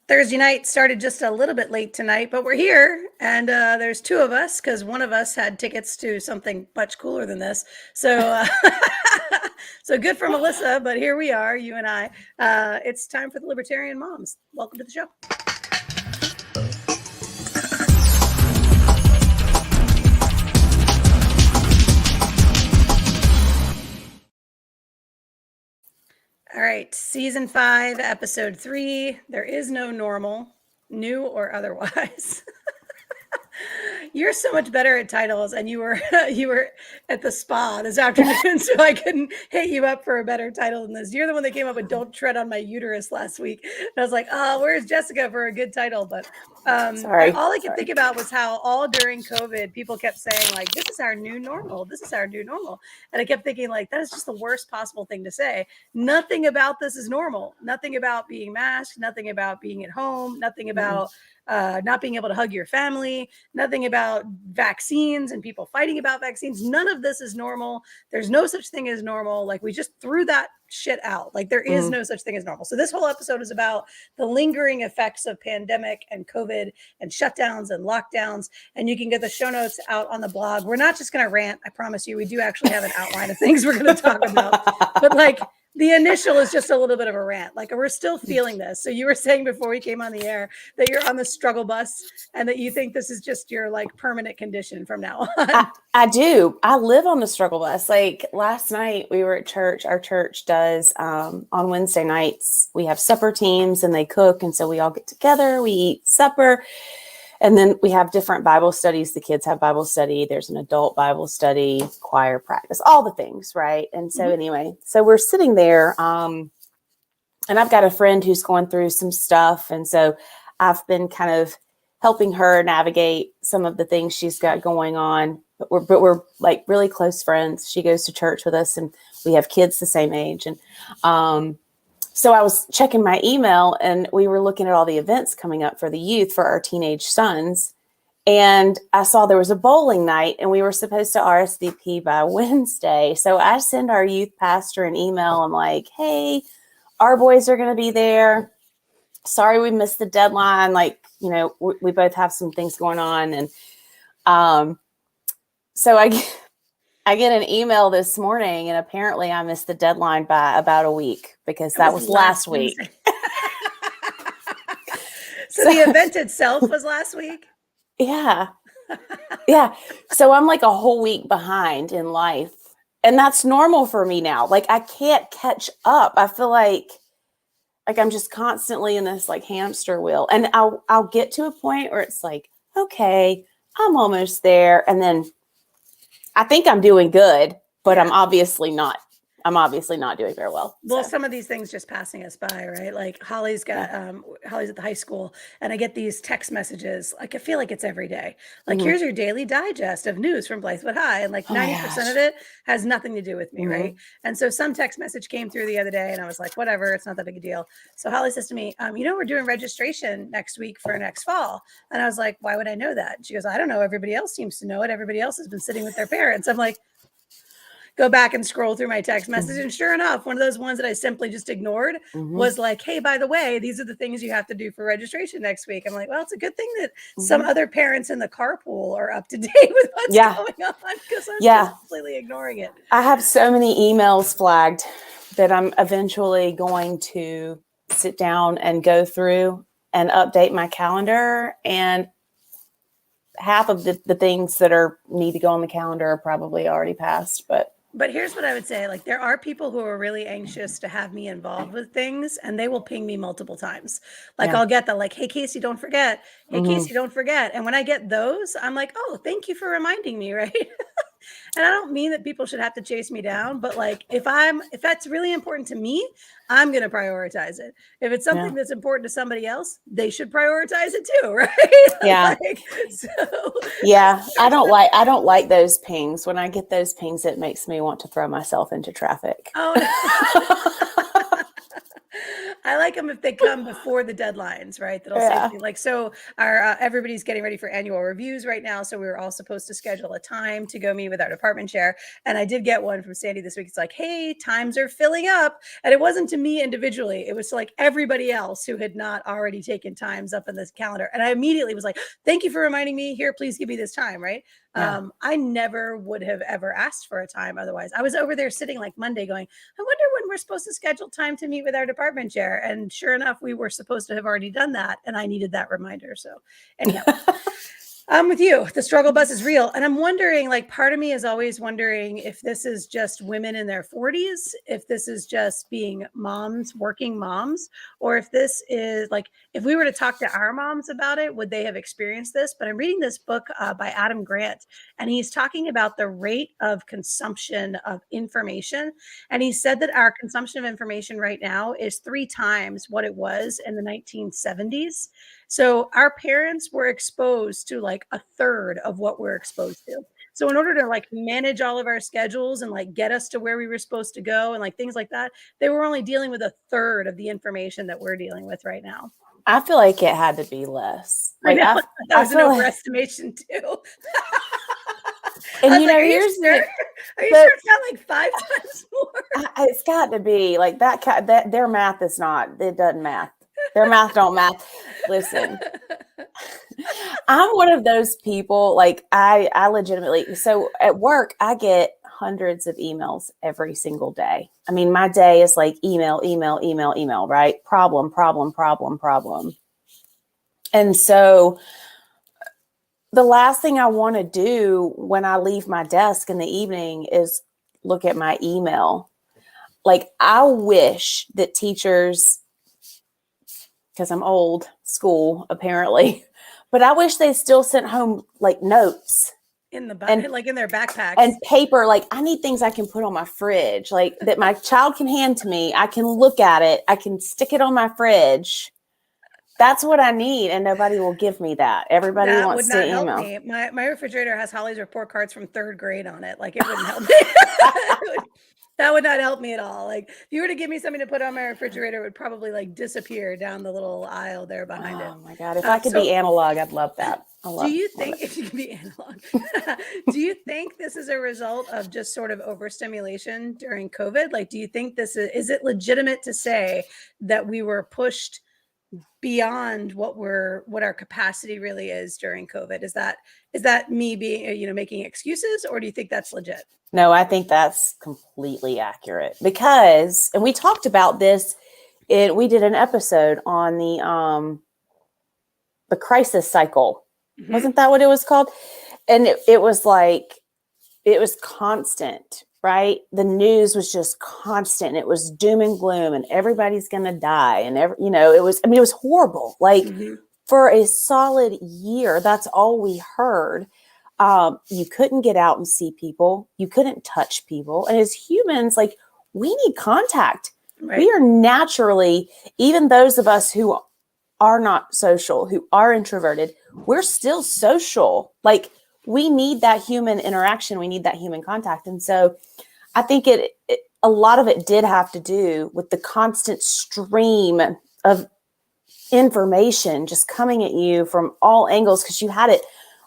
Thursday night started just a little bit late tonight, but we're here, and there's two of us because one of us had tickets to something much cooler than this. So, so good for Melissa, but here we are, you and I. It's time for the Libertarian Moms. Welcome to the show. All right, season 5, episode 3. There is no normal, new or otherwise. You're so much better at titles, and you were at the spa this afternoon, so I couldn't hit you up for a better title than this. You're the one that came up with "Don't Tread on My Uterus" last week. And I was like, oh, where's Jessica for a good title? But all I could think about was how all during COVID, people kept saying, like, this is our new normal. This is our new normal. And I kept thinking, like, that is just the worst possible thing to say. Nothing about this is normal. Nothing about being masked. Nothing about being at home. Nothing about not being able to hug your family, nothing about vaccines and people fighting about vaccines. None of this is normal. There's no such thing as normal. Like, we just threw that shit out. Like, there is no such thing as normal. So this whole episode is about the lingering effects of pandemic and COVID and shutdowns and lockdowns. And you can get the show notes out on the blog. We're not just going to rant. I promise you, we do actually have an outline of things we're going to talk about. But like, the initial is just a little bit of a rant. Like, we're still feeling this. So you were saying before we came on the air that you're on the struggle bus and that you think this is just your like permanent condition from now on. I do. I live on the struggle bus. Like last night we were at church. Our church does on Wednesday nights, we have supper teams and they cook. And so we all get together, we eat supper. And then we have different Bible studies. The kids have Bible study. There's an adult Bible study, choir practice, all the things, right? And so anyway, so we're sitting there, and I've got a friend who's going through some stuff. And so I've been kind of helping her navigate some of the things she's got going on. But we're like really close friends. She goes to church with us, and we have kids the same age. And so I was checking my email and we were looking at all the events coming up for the youth for our teenage sons. And I saw there was a bowling night and we were supposed to RSVP by Wednesday. So I send our youth pastor an email. I'm like, hey, our boys are going to be there. Sorry, we missed the deadline. Like, you know, we both have some things going on. And so I get an email this morning, and apparently I missed the deadline by about a week because that was last week. So the event itself was last week? Yeah. Yeah. So I'm like a whole week behind in life. And that's normal for me now. Like, I can't catch up. I feel like I'm just constantly in this like hamster wheel. And I'll get to a point where it's like, okay, I'm almost there. And then I think I'm doing good, but I'm obviously not doing very well. Well, some of these things just passing us by, right? Like Holly's got, Holly's at the high school, and I get these text messages. Like, I feel like it's every day. Like, here's your daily digest of news from Blythewood High. And like 90% of it has nothing to do with me, right? And so some text message came through the other day and I was like, whatever, it's not that big a deal. So Holly says to me, we're doing registration next week for next fall. And I was like, why would I know that? And she goes, I don't know. Everybody else seems to know it. Everybody else has been sitting with their parents. I'm like, go back and scroll through my text message. And sure enough, one of those ones that I simply just ignored was like, hey, by the way, these are the things you have to do for registration next week. I'm like, well, it's a good thing that some other parents in the carpool are up to date with what's going on, because I'm just completely ignoring it. I have so many emails flagged that I'm eventually going to sit down and go through and update my calendar. And half of the things that need to go on the calendar are probably already passed, But here's what I would say. Like, there are people who are really anxious to have me involved with things, and they will ping me multiple times. Like, I'll get the like, hey, Kasie, don't forget. Hey, Kasie, don't forget. And when I get those, I'm like, oh, thank you for reminding me, right? And I don't mean that people should have to chase me down, but like, if that's really important to me, I'm going to prioritize it. If it's something that's important to somebody else, they should prioritize it too, right? Yeah. I don't like those pings. When I get those pings, it makes me want to throw myself into traffic. Oh, no. I like them if they come before the deadlines, right? That'll say Yeah. things like, so our everybody's getting ready for annual reviews right now. So we were all supposed to schedule a time to go meet with our department chair. And I did get one from Sandy this week. It's like, hey, times are filling up. And it wasn't to me individually. It was to like everybody else who had not already taken times up in this calendar. And I immediately was like, thank you for reminding me. Here, please give me this time, right? Yeah. I never would have ever asked for a time otherwise. I was over there sitting like Monday going, I wonder when we're supposed to schedule time to meet with our department chair. And sure enough, we were supposed to have already done that. And I needed that reminder. So, anyhow, I'm with you. The struggle bus is real. And I'm wondering, like, part of me is always wondering if this is just women in their 40s, if this is just being moms, working moms, or if this is like, if we were to talk to our moms about it, would they have experienced this? But I'm reading this book by Adam Grant, and he's talking about the rate of consumption of information. And he said that our consumption of information right now is 3 times what it was in the 1970s. So our parents were exposed to like a third of what we're exposed to. So in order to like manage all of our schedules and like get us to where we were supposed to go and like things like that, they were only dealing with a third of the information that we're dealing with right now. I feel like it had to be less. I Like know that I was an feel like, overestimation too. I and was you like, know, are you here's sure? the Are you but sure it's not like 5 times more? it's got to be like that. That their math is not. It doesn't math. Their math don't math. Listen, I'm one of those people. Like I legitimately. So at work, I get hundreds of emails every single day. I mean, my day is like email, email, email, email. Right? Problem, problem, problem, problem. And so the last thing I want to do when I leave my desk in the evening is look at my email. Like, I wish that teachers, because I'm old school apparently, but I wish they still sent home like notes In the and like in their backpacks. and paper. Like, I need things I can put on my fridge, like that my child can hand to me. I can look at it. I can stick it on my fridge. That's what I need, and nobody will give me that. Everybody That would wants to not help email. me. My refrigerator has Holly's report cards from 3rd grade on it. Like, it wouldn't help me. That would not help me at all. Like, if you were to give me something to put on my refrigerator, it would probably like disappear down the little aisle there behind it. Oh my God. If I could So be analog, I'd love that. I do love you love think it. if you can be analog, do you think this is a result of just sort of overstimulation during COVID? Like, do you think this is it legitimate to say that we were pushed beyond what our capacity really is during COVID? Is that me being, making excuses, or do you think that's legit? No, I think that's completely accurate because, and we talked about this. We did an episode on the crisis cycle. Mhm. Wasn't that what it was called? And it was like, it was constant, right? The news was just constant. It was doom and gloom and everybody's going to die. And it was, I mean, it was horrible. Like, Mhm. for a solid year, that's all we heard. You couldn't get out and see people. You couldn't touch people. And as humans, like, we need contact. Right. We are naturally, even those of us who are not social, who are introverted, we're still social. Like, we need that human interaction. We need that human contact. And so I think a lot of it did have to do with the constant stream of information just coming at you from all angles, because you had it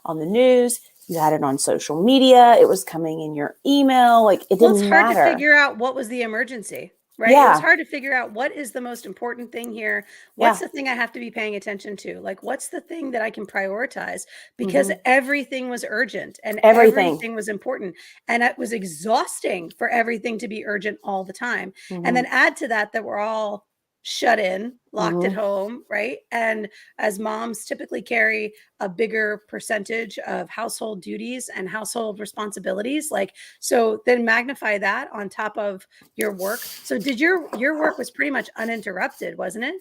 on the news, you had it on social media, it was coming in your email. Like, it Well, it's didn't hard to matter. figure out what was the emergency, right? It was Yeah. hard to figure out what is the most important thing here. What's the thing I have to be paying attention to? Like, what's the thing that I can prioritize? Because everything was urgent and Everything. everything was important. And it was exhausting for everything to be urgent all the time. And then add to that we're all shut in, locked at home, right? And as moms typically carry a bigger percentage of household duties and household responsibilities, like, so then magnify that on top of your work. So did your work was pretty much uninterrupted, wasn't it?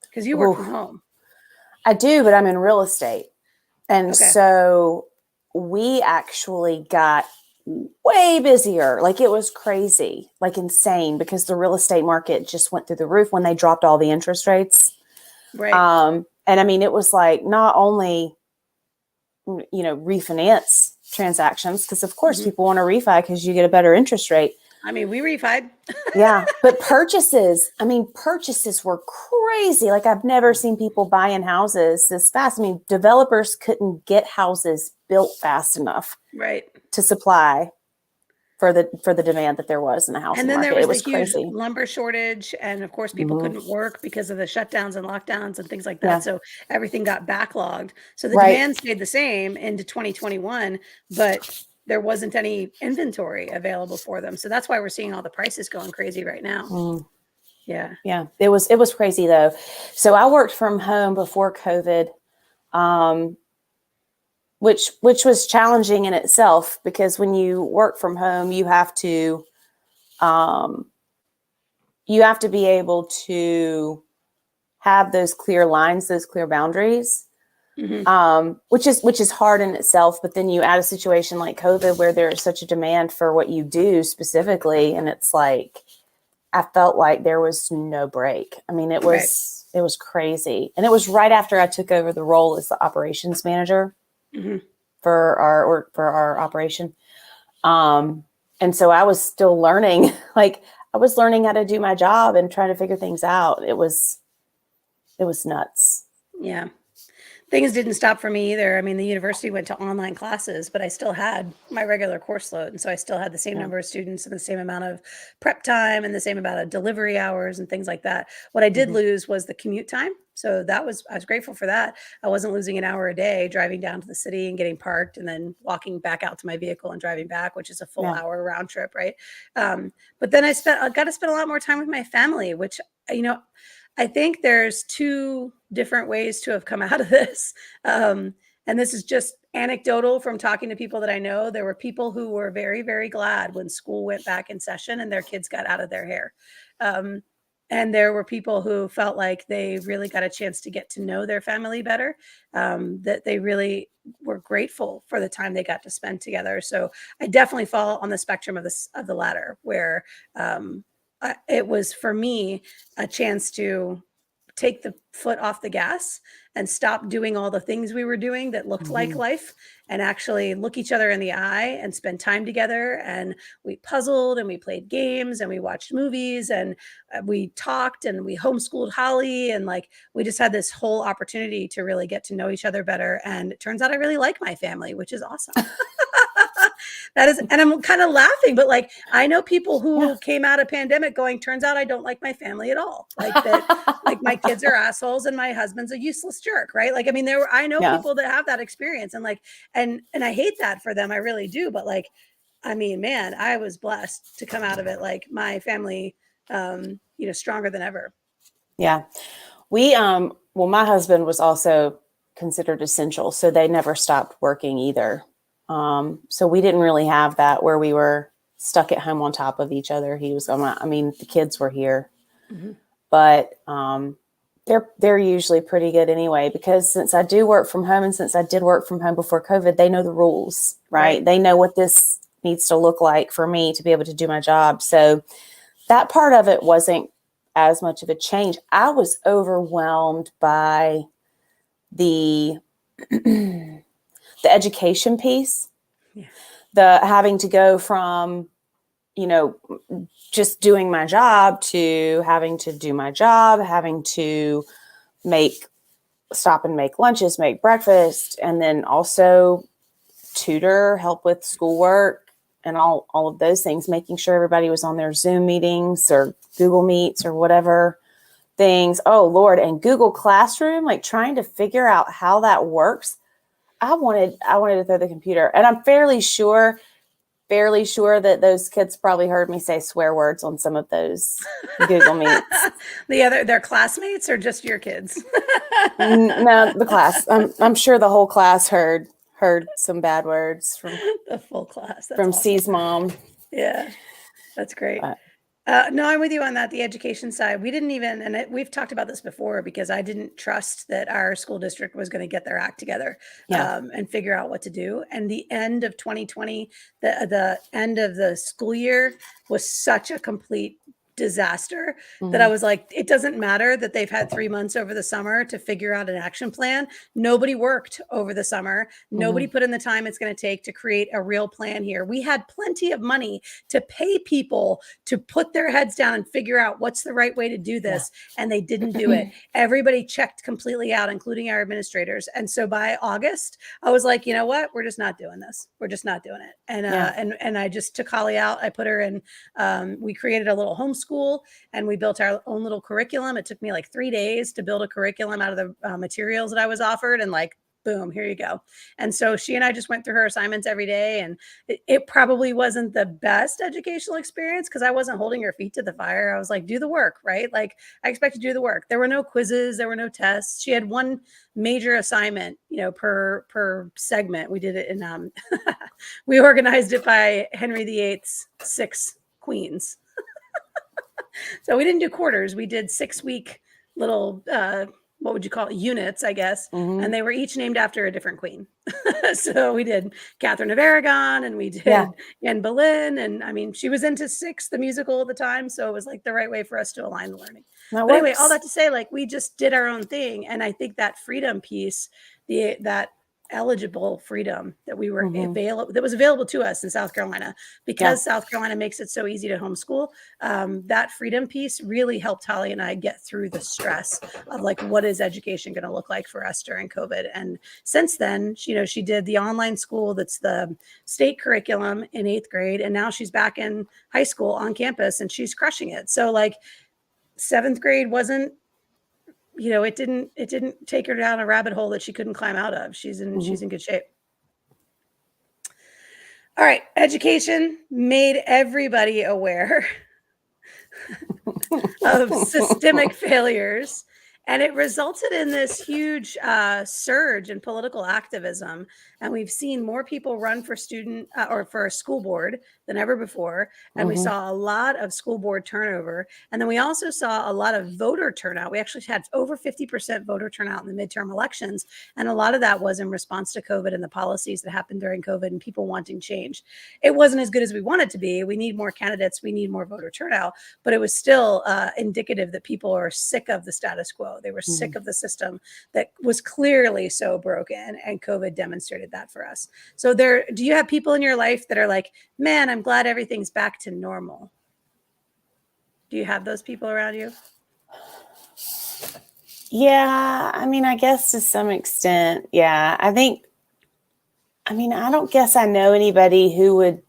Because you work from home. I do, but I'm in real estate. And Okay. so we actually got way busier. Like, it was crazy, like insane, because the real estate market just went through the roof when they dropped all the interest rates. Right. And I mean, it was like not only, refinance transactions, because of course people want to refi because you get a better interest rate. I mean, we refied. Yeah. But purchases were crazy. Like I've never seen people buying houses this fast. I mean, developers couldn't get houses built fast enough Right. to supply for the demand that there was in the housing And then there market. It was the was huge crazy. lumber shortage. And of course, people Mhm. couldn't work because of the shutdowns and lockdowns and things like that. Yeah. So everything got backlogged. So the Right. demand stayed the same into 2021, but there wasn't any inventory available for them. So that's why we're seeing all the prices going crazy right now. Mm. Yeah. Yeah, it was crazy though. So I worked from home before COVID, um, which was challenging in itself because when you work from home, um, you have to be able to have those clear lines, those clear boundaries, Hmm. which is hard in itself. But then you add a situation like COVID where there is such a demand for what you do specifically, and it's like I felt like there was no break. I mean, Right. it was crazy. And it was right after I took over the role as the operations manager Hmm. for our operation. Um, and so I was still learning, like I was learning how to do my job and trying to figure things out. It was nuts. Yeah. Things didn't stop for me either. I mean, the university went to online classes, but I still had my regular course load. And so I still had the same Yeah. number of students and the same amount of prep time and the same amount of delivery hours and things like that. What I did Mm-hmm. lose was the commute time. So I was grateful for that. I wasn't losing an hour a day driving down to the city and getting parked and then walking back out to my vehicle and driving back, which is a full Yeah. hour round trip. Right. But then I got to spend a lot more time with my family, which, you know, I think there's two different ways to have come out of this. And this is just anecdotal from talking to people that I know. There were people who were very, very glad when school went back in session and their kids got out of their hair. Um, and there were people who felt like they really got a chance to get to know their family better, that they really were grateful for the time they got to spend together. So I definitely fall on the spectrum of the latter, where it was for me a chance to take the foot off the gas and stop doing all the things we were doing that looked like Mm-hmm. life and actually look each other in the eye and spend time together. And we puzzled and we played games and we watched movies and we talked and we homeschooled Holly. And like, we just had this whole opportunity to really get to know each other better. And it turns out I really like my family, which is awesome. That is, and I'm kind of laughing, but like I know people Yeah. who came out of pandemic going, turns out I don't like my family at all. Like that, like my kids are assholes and my husband's a useless jerk, right? Like, I mean, I know Yeah. people that have that experience and like, and I hate that for them. I really do. But like, I mean, man, I was blessed to come out of it like my family, stronger than ever. Yeah. Well, my husband was also considered essential, so they never stopped working either. So we didn't really have that where we were stuck at home on top of each other. He was I mean, the kids were here, Mm-hmm. but they're usually pretty good anyway, because since I do work from home and since I did work from home before COVID, they know the rules, right? Right. They know what this needs to look like for me to be able to do my job. So that part of it wasn't as much of a change. I was overwhelmed by the the education piece, Yeah. the having to go from, you know, just doing my job to having to do my job, having to make stop and make lunches, make breakfast, and then also tutor, help with schoolwork and all of those things, making sure everybody was on their Zoom meetings or Google Meets or whatever things. Oh Lord, and Google Classroom, like trying to figure out how that works. I wanted to throw the computer. And I'm fairly sure that those kids probably heard me say swear words on some of those Google Meets. Their classmates or just your kids? No, the class. I'm sure the whole class heard some bad words The full class. That's from awesome. C's mom. Yeah, that's great. But No, I'm with you on that. The education side, we didn't even, we've talked about this before because I didn't trust that our school district was going to get their act together, yeah, and figure out what to do. And the end of 2020, the end of the school year was such a complete disaster that I was like, it doesn't matter that they've had 3 months over the summer to figure out an action plan. Nobody worked over the summer. Nobody put in the time it's going to take to create a real plan here. We had plenty of money to pay people to put their heads down and figure out what's the right way to do this. And they didn't do it. Everybody checked completely out, including our administrators. And so by August, I was like, you know what? We're just not doing this. We're just not doing it. And and I just took Holly out. I put her in. We created a little homeschool, and we built our own little curriculum. It took me like 3 days to build a curriculum out of the materials that I was offered, and like, boom, here you go. And so she and I just went through her assignments every day, and it probably wasn't the best educational experience because I wasn't holding her feet to the fire. I was like, do the work, right? Like, I expect you to do the work. There were no quizzes, there were no tests. She had one major assignment, per segment. We did it in we organized it by Henry VIII's 6 queens. So we didn't do quarters. We did 6-week little what would you call it? Units, I guess. And they were each named after a different queen. So we did Catherine of Aragon, and we did Anne Boleyn. And I mean, she was into Six, the musical at the time. So it was like the right way for us to align the learning. But anyway, all that to say, like, we just did our own thing. And I think that freedom piece, that eligible freedom that we were available, that was available to us in South Carolina, because South Carolina makes it so easy to homeschool. That freedom piece really helped Holly and I get through the stress of like, what is education going to look like for us during COVID? And since then, she did the online school that's the state curriculum in 8th grade, and now she's back in high school on campus, and she's crushing it. So like 7th grade wasn't, it didn't take her down a rabbit hole that she couldn't climb out of. She's in good shape. All right. Education made everybody aware of systemic failures. And it resulted in this huge surge in political activism. And we've seen more people run for student or for a school board than ever before. And we saw a lot of school board turnover. And then we also saw a lot of voter turnout. We actually had over 50% voter turnout in the midterm elections. And a lot of that was in response to COVID and the policies that happened during COVID and people wanting change. It wasn't as good as we wanted to be. We need more candidates. We need more voter turnout. But it was still indicative that people are sick of the status quo. They were sick of the system that was clearly so broken, and COVID demonstrated that for us. So do you have people in your life that are like, man, I'm glad everything's back to normal? Do you have those people around you? Yeah, I mean, I guess to some extent, yeah. I don't guess I know anybody who would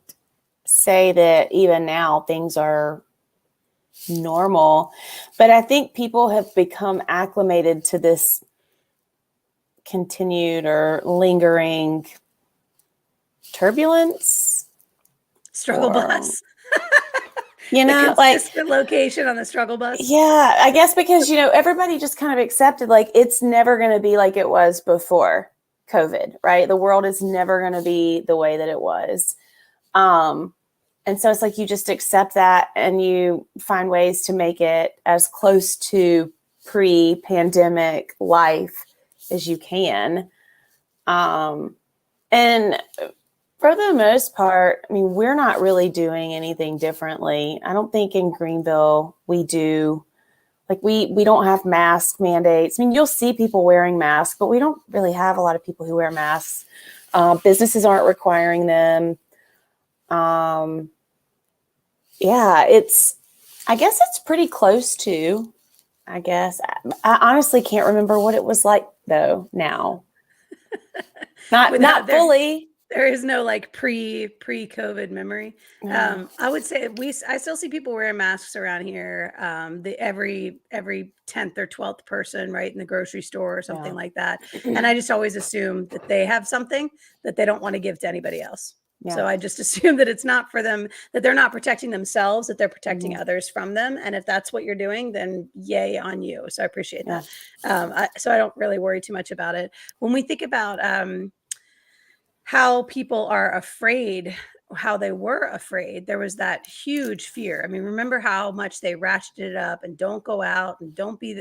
say that even now things are normal, but I think people have become acclimated to this continued or lingering turbulence, struggle bus. Like consistent location on the struggle bus. Yeah, I guess because everybody just kind of accepted like it's never going to be like it was before COVID, right? The world is never going to be the way that it was. And so it's like you just accept that and you find ways to make it as close to pre-pandemic life as you can. And for the most part, I mean, we're not really doing anything differently. I don't think in Greenville we do. Like we don't have mask mandates. I mean, you'll see people wearing masks, but we don't really have a lot of people who wear masks. Businesses aren't requiring them. Yeah, I guess it's pretty close to, I guess. I honestly can't remember what it was like though now. Not fully. There is no like pre-COVID memory. I would say I still see people wearing masks around here. Every 10th or 12th person, right, in the grocery store or something like that. And I just always assume that they have something that they don't want to give to anybody else. Yeah. So I just assume that it's not for them, that they're not protecting themselves, that they're protecting others from them. And if that's what you're doing, then yay on you. So I appreciate that. So I don't really worry too much about it. When we think about how people are afraid, how they were afraid, there was that huge fear. I mean, remember how much they ratcheted it up and don't go out and don't be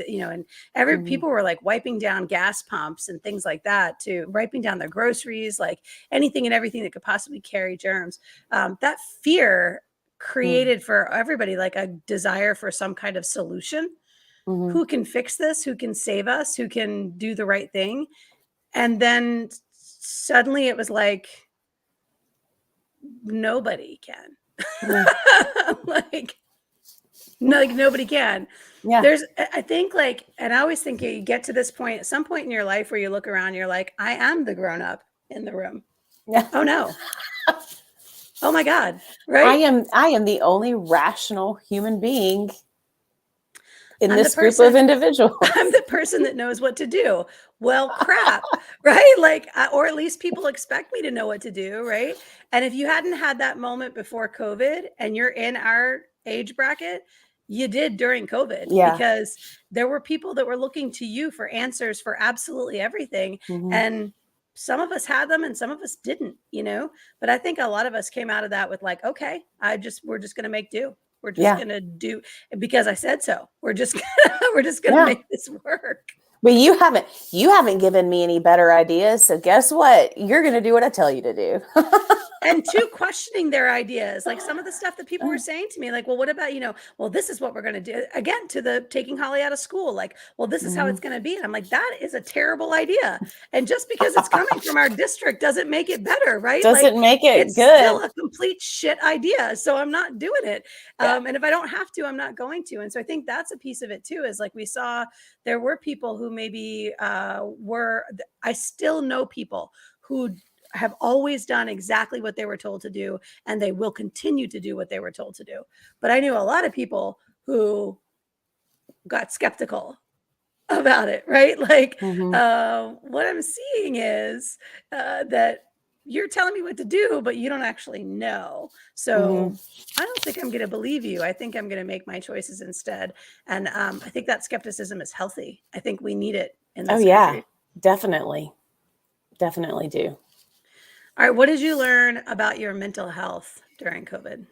and people were like wiping down gas pumps and things like that, to wiping down their groceries, like anything and everything that could possibly carry germs. That fear created for everybody like a desire for some kind of solution. Mm-hmm. Who can fix this? Who can save us? Who can do the right thing? And then suddenly it was like, nobody can. Yeah. like, no, like nobody can. Yeah. There's, I think like, and I always think you get to this point, at some point in your life where you look around, you're like, I am the grown up in the room. Yeah. Oh no. Oh my God. Right. I am the only rational human being in I'm the this group of person, individuals. I'm the person that knows what to do. Well, crap, right? Like, or at least people expect me to know what to do, right? And if you hadn't had that moment before COVID and you're in our age bracket, you did during COVID Yeah. because there were people that were looking to you for answers for absolutely everything. Mm-hmm. And some of us had them and some of us didn't, but I think a lot of us came out of that with like, okay, we're just going to make do. We're just going to do because I said so. We're just going to make this work. But you haven't given me any better ideas. So guess what? You're going to do what I tell you to do. And two, questioning their ideas, like some of the stuff that people were saying to me, like, well, what about, well, this is what we're going to do. Again, to the taking Holly out of school, like, well, this is how it's going to be. And I'm like, that is a terrible idea. And just because it's coming from our district doesn't make it better, right? Doesn't make it it's good. Still a complete shit idea. So I'm not doing it. And if I don't have to, I'm not going to. And so I think that's a piece of it too, is like we saw there were people who maybe I still know people who have always done exactly what they were told to do, and they will continue to do what they were told to do. But I knew a lot of people who got skeptical about it, right? Like, what I'm seeing is that you're telling me what to do, but you don't actually know. So I don't think I'm going to believe you. I think I'm going to make my choices instead. And I think that skepticism is healthy. I think we need it in this country. Definitely. Definitely do. All right. What did you learn about your mental health during COVID?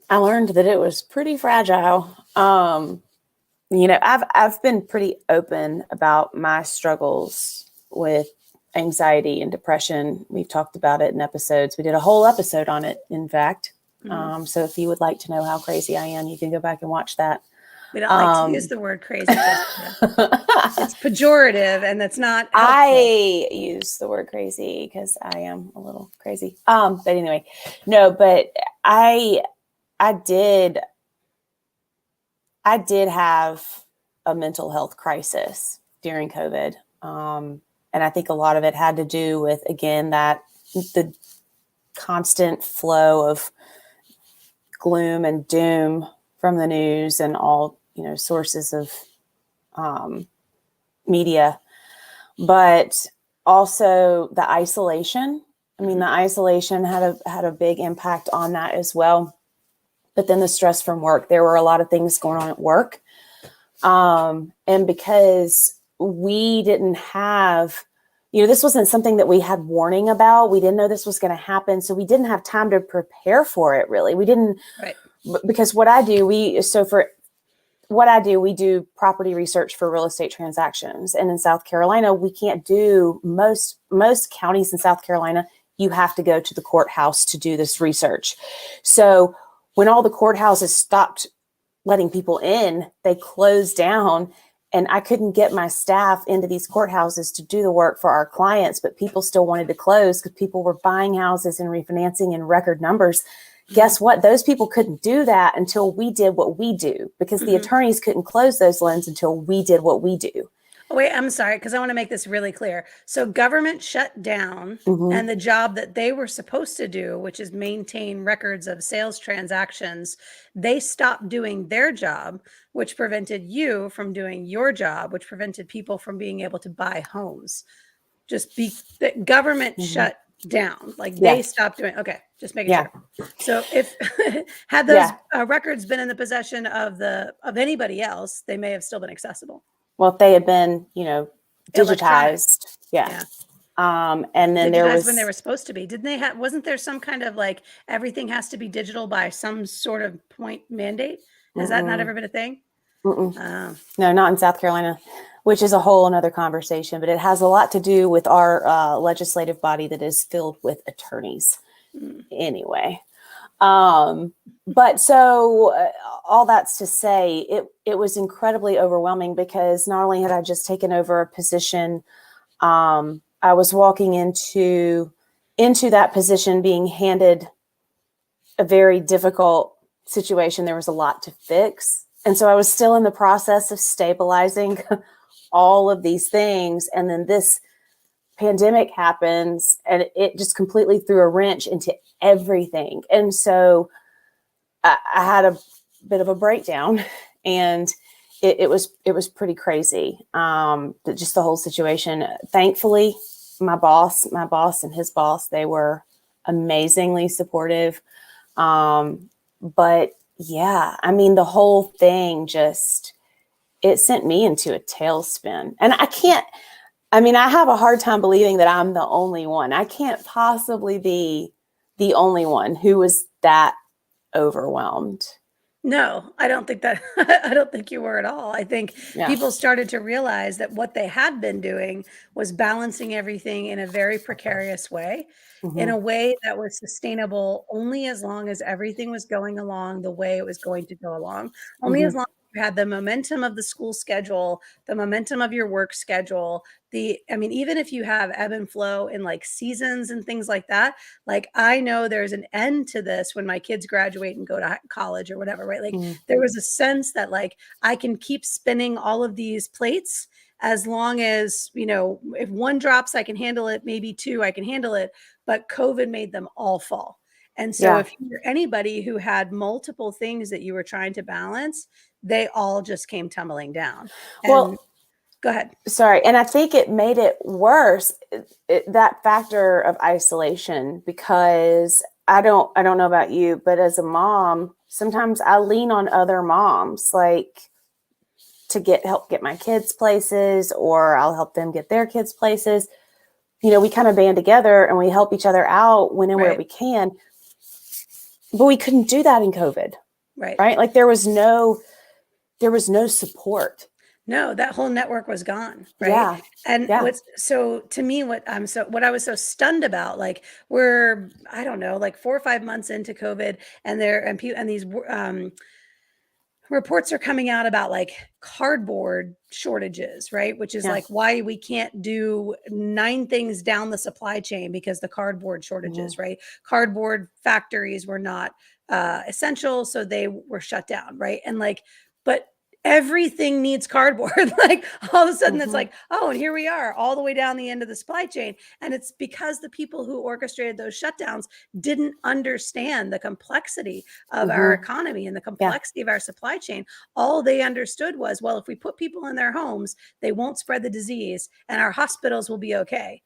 I learned that it was pretty fragile. I've been pretty open about my struggles with anxiety and depression. We've talked about it in episodes. We did a whole episode on it, in fact. So if you would like to know how crazy I am, you can go back and watch that. We don't like to use the word crazy. It's pejorative, and that's not helpful. I use the word crazy because I am a little crazy. But anyway, no, but I did have a mental health crisis during COVID. And I think a lot of it had to do with, again, that the constant flow of gloom and doom from the news and all, sources of media, but also the isolation. I mean, the isolation had a big impact on that as well. But then the stress from work, there were a lot of things going on at work. And because we didn't have, this wasn't something that we had warning about. We didn't know this was going to happen. So we didn't have time to prepare for it, really. We didn't, because we do property research for real estate transactions. And in South Carolina, we can't do most counties in South Carolina. You have to go to the courthouse to do this research. So when all the courthouses stopped letting people in, they closed down, and I couldn't get my staff into these courthouses to do the work for our clients, but people still wanted to close because people were buying houses and refinancing in record numbers. Guess what? Those people couldn't do that until we did what we do, because the attorneys couldn't close those loans until we did what we do. Oh, wait, I'm sorry, because I want to make this really clear. So government shut down, and the job that they were supposed to do, which is maintain records of sales transactions, they stopped doing their job, which prevented you from doing your job, which prevented people from being able to buy homes. The government shut down, like they stopped doing. Okay, just making sure. So if had those records been in the possession of anybody else, they may have still been accessible. Well, if they had been, digitized, and then there was when they were supposed to be. Didn't they have? Wasn't there some kind of like everything has to be digital by some sort of point mandate? Has that not ever been a thing? No, not in South Carolina, which is a whole another conversation. But it has a lot to do with our legislative body that is filled with attorneys. Anyway, But so all that's to say, it was incredibly overwhelming because not only had I just taken over a position, I was walking into that position being handed a very difficult situation. There was a lot to fix. And so I was still in the process of stabilizing all of these things. And then this pandemic happens and it just completely threw a wrench into everything. And so I had a bit of a breakdown, and it was pretty crazy. Just the whole situation. Thankfully, my boss and his boss, they were amazingly supportive. But yeah, I mean, the whole thing just, it sent me into a tailspin. And I have a hard time believing that I'm the only one. I can't possibly be the only one who was that overwhelmed. No, I don't think that I don't think you were at all. I think Yeah. people started to realize that what they had been doing was balancing everything in a very precarious way, in Mm-hmm. a way that was sustainable only as long as everything was going along the way it was going to go along. Only Mm-hmm. as long as you had the momentum of the school schedule, the momentum of your work schedule, even if you have ebb and flow in like seasons and things like that, like, I know there's an end to this when my kids graduate and go to college or whatever, right? Like, Mm-hmm. there was a sense that, like, I can keep spinning all of these plates as long as, if one drops, I can handle it. Maybe two, I can handle it. But COVID made them all fall. And so Yeah. if you're anybody who had multiple things that you were trying to balance, they all just came tumbling down. And Well, go ahead. sorry. And I think it made it worse, that factor of isolation, because I don't know about you, but as a mom, sometimes I lean on other moms, like to help get my kids places, or I'll help them get their kids places. We kind of band together and we help each other out when and where Right. we can. But we couldn't do that in COVID, Right. right? Like there was no support. No, that whole network was gone, right? Yeah. And Yeah. what's so to me, what I was so stunned about, like we're, I don't know, like 4 or 5 months into COVID, and these reports are coming out about like cardboard shortages, right? Which is Yeah. like why we can't do 9 things down the supply chain because the cardboard Mm-hmm. shortages, right? Cardboard factories were not essential, so they were shut down, right? And like, but everything needs cardboard. Like all of a sudden it's Mm-hmm. like, oh, and here we are all the way down the end of the supply chain. And it's because the people who orchestrated those shutdowns didn't understand the complexity of our Mm-hmm. economy and the Yeah. complexity of our supply chain. All they understood was, well, if we put people in their homes, they won't spread the disease and our hospitals will be okay.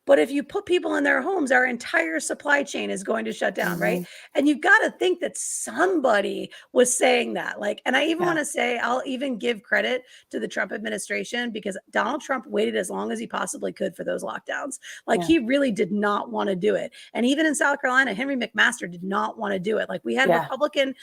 But if you put people in their homes, our entire supply chain is going to shut down, right? Mm-hmm. And you've got to think that somebody was saying that. Like, and I even Yeah. want to say, I'll even give credit to the Trump administration because Donald Trump waited as long as he possibly could for those lockdowns. Like, Yeah. he really did not want to do it. And even in South Carolina, Henry McMaster did not want to do it. Like, we had Yeah. Republican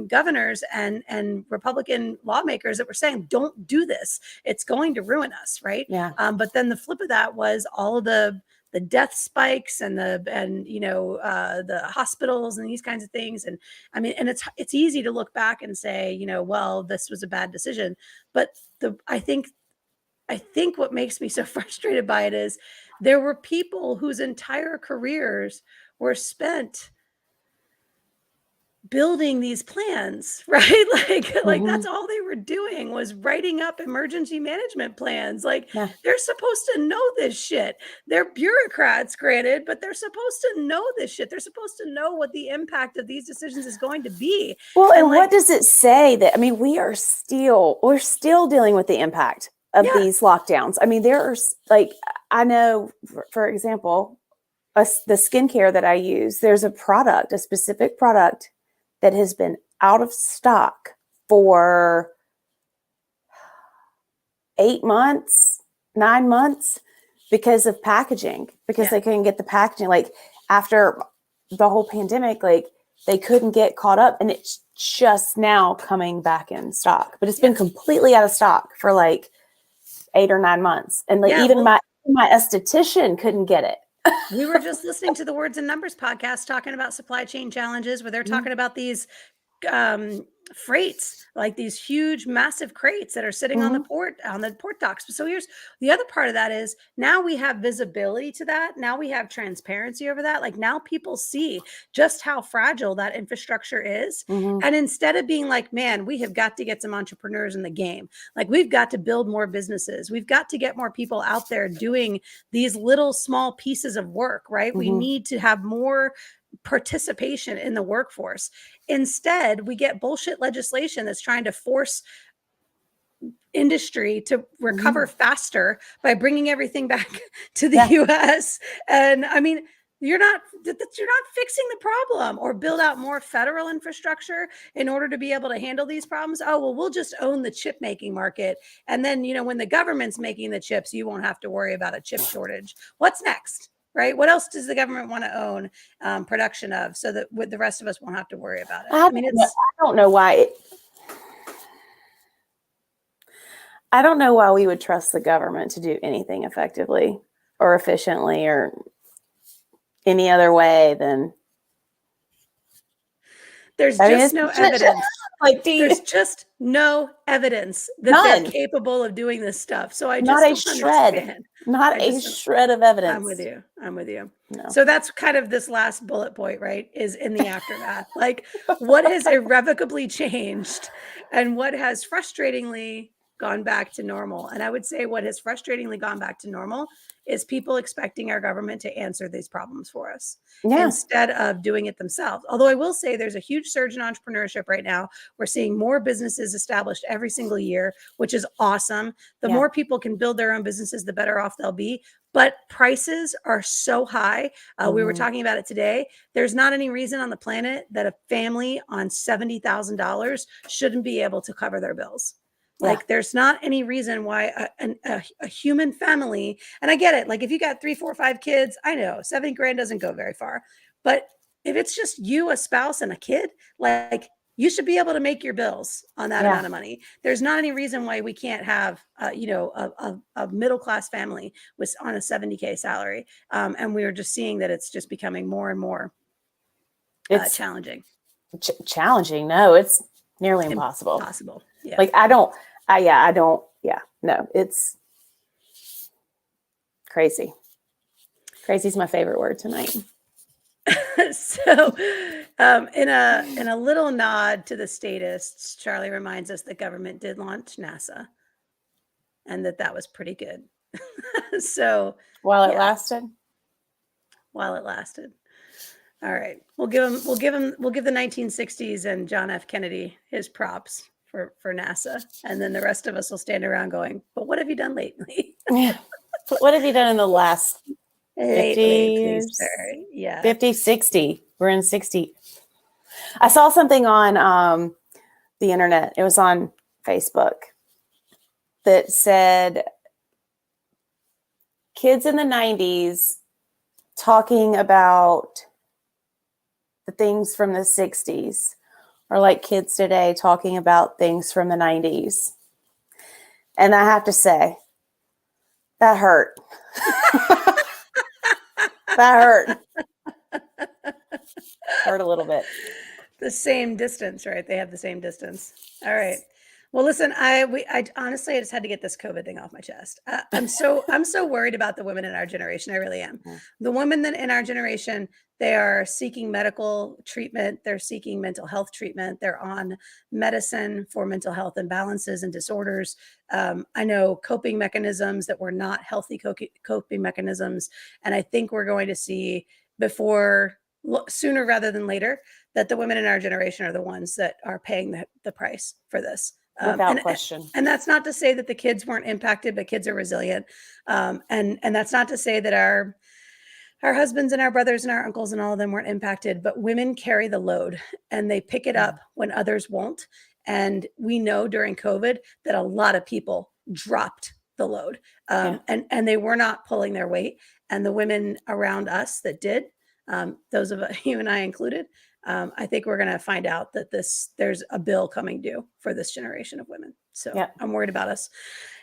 governors and Republican lawmakers that were saying, don't do this. It's going to ruin us, right? Yeah. But then the flip of that was all of the death spikes and the hospitals and these kinds of things. And I mean, and it's easy to look back and say, well, this was a bad decision. But I think what makes me so frustrated by it is there were people whose entire careers were spent building these plans, right? Like Mm-hmm. that's all they were doing was writing up emergency management plans. Like Yeah. they're supposed to know this shit. They're bureaucrats, granted, but they're supposed to know this shit. They're supposed to know what the impact of these decisions is going to be. Well, And and like, what does it say that, I mean, we're still dealing with the impact of yeah, these lockdowns. I mean, there are like, I know, for example, the skincare that I use, there's a specific product that has been out of stock for 8 months, 9 months because of packaging, because yeah, they couldn't get the packaging. Like after the whole pandemic, like they couldn't get caught up, and it's just now coming back in stock. But it's been yeah, completely out of stock for like 8 or 9 months. And like yeah. even Well, my esthetician couldn't get it. We were just listening to the Words and Numbers podcast talking about supply chain challenges where they're talking about these freights, like these huge, massive crates that are sitting on the port docks. So here's the other part of that is now we have visibility to that. Now we have transparency over that. Like now people see just how fragile that infrastructure is. And instead of being like, man, we have got to get some entrepreneurs in the game. Like we've got to build more businesses. We've got to get more people out there doing these little small pieces of work, right? We need to have more participation in the workforce. Instead, we get bullshit legislation that's trying to force industry to recover faster by bringing everything back to the US. And I mean, you're not fixing the problem, or build out more federal infrastructure in order to be able to handle these problems. Oh, well, we'll just own the chip making market. And then, when the government's making the chips, you won't have to worry about a chip shortage. What's next? Right? What else does the government want to own production of, so that the rest of us won't have to worry about it? I don't know why. I don't know why we would trust the government to do anything effectively or efficiently or any other way than. There's just no evidence. There's just no evidence that they're capable of doing this stuff. So I just don't understand. Not a shred of evidence. I'm with you. No. So that's kind of this last bullet point, right? Is in the aftermath. Like what has irrevocably changed and what has frustratingly gone back to normal. And I would say what has frustratingly gone back to normal is people expecting our government to answer these problems for us instead of doing it themselves. Although I will say there's a huge surge in entrepreneurship right now. We're seeing more businesses established every single year, which is awesome. The more people can build their own businesses, the better off they'll be. But prices are so high. We were talking about it today. There's not any reason on the planet that a family on $70,000 shouldn't be able to cover their bills. Like there's not any reason why a human family, and I get it. Like if you got 3, 4, 5 kids, I know 70 grand doesn't go very far, but if it's just you, a spouse and a kid, like you should be able to make your bills on that amount of money. There's not any reason why we can't have, a middle-class family on a 70K salary. And we're just seeing that it's just becoming more and more challenging. Challenging. No, it's nearly impossible. Yeah. Like no, it's crazy. Crazy is my favorite word tonight. So in a little nod to the statists, Charlie reminds us that government did launch NASA and that was pretty good. So while it lasted. All right. We'll give the 1960s and John F. Kennedy his props for NASA. And then the rest of us will stand around going, but what have you done lately? But what have you done in the last 50 years? 50, 60. We're in 60. I saw something on the internet. It was on Facebook that said kids in the 90s talking about the things from the 60s are like kids today talking about things from the 90s. And I have to say, that hurt. That hurt. Hurt a little bit. The same distance, right? They have the same distance. All right. Well, listen, I honestly, I just had to get this COVID thing off my chest. I'm so worried about the women in our generation. I really am. The women in our generation, they are seeking medical treatment. They're seeking mental health treatment. They're on medicine for mental health imbalances and disorders. I know coping mechanisms that were not healthy coping mechanisms. And I think we're going to see sooner rather than later that the women in our generation are the ones that are paying the price for this. Without question. And that's not to say that the kids weren't impacted, but kids are resilient. And that's not to say that our husbands and our brothers and our uncles and all of them weren't impacted, but women carry the load and they pick it up when others won't. And we know during COVID that a lot of people dropped the load and they were not pulling their weight. And the women around us that did, those of you and I included, I think we're going to find out that there's a bill coming due for this generation of women. So Yep. I'm worried about us.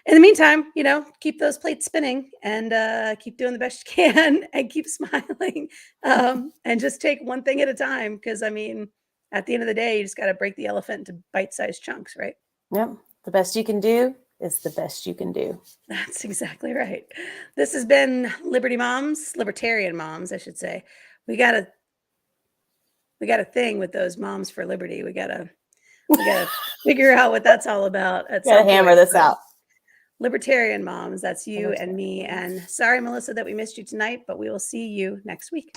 In the meantime, keep those plates spinning and keep doing the best you can and keep smiling and just take one thing at a time. Because I mean, at the end of the day, you just got to break the elephant into bite-sized chunks, right? Yep. The best you can do is the best you can do. That's exactly right. This has been Libertarian Moms, I should say. We got a thing with those moms for liberty. We gotta figure out what that's all about at Gotta some hammer point. this But out. Libertarian Moms, that's you and Libertarian me. moms. And sorry, Melissa, that we missed you tonight, but we will see you next week.